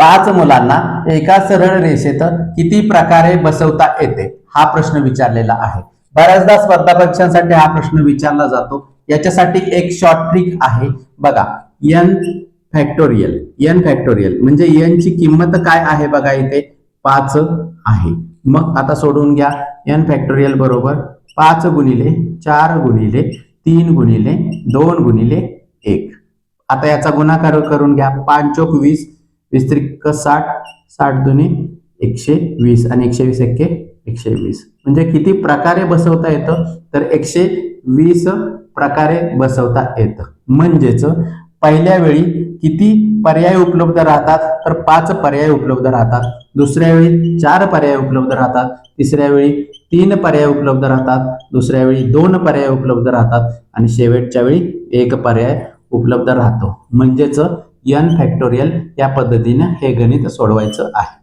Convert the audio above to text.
5 मुलांना एका सरळ रेषेत किती प्रकारे बसवता येते हा प्रश्न विचारलेला आहे. बऱ्याचदा स्पर्धा परीक्षांसाठी हा प्रश्न विचारला जातो. याच्यासाठी एक शॉर्ट ट्रिक आहे बघा. एन फॅक्टोरियल म्हणजे एन ची किंमत काय आहे बघा, इथे 5 आहे. मग आता सोडून घ्या. एन फॅक्टोरियल बरोबर 5 गुणिले 4 गुणिले 3 गुणिले 2 गुणिले 1. आता याचा गुणाकार करून घ्या. 5 चोक 20, 20 त्रिक 60, 60 दुनी 120 आणि 120 एक्के 120. म्हणजे किती प्रकारे बसवता येतं, तर 120 प्रकारे बसवता येतं. म्हणजेच पहिल्या वेळी किती पर्याय उपलब्ध राहतात, तर 5 पर्याय उपलब्ध राहतात. दुसऱ्या वेळी 4 पर्याय उपलब्ध राहतात. तिसऱ्या वेळी 3 पर्याय उपलब्ध राहतात. दुसऱ्या वेळी 2 पर्याय उपलब्ध राहतात आणि शेवटच्या वेळी 1 पर्याय उपलब्ध राहतो. म्हणजेच एन फॅक्टोरियल या पद्धतीने हे गणित सोडवायचं आहे.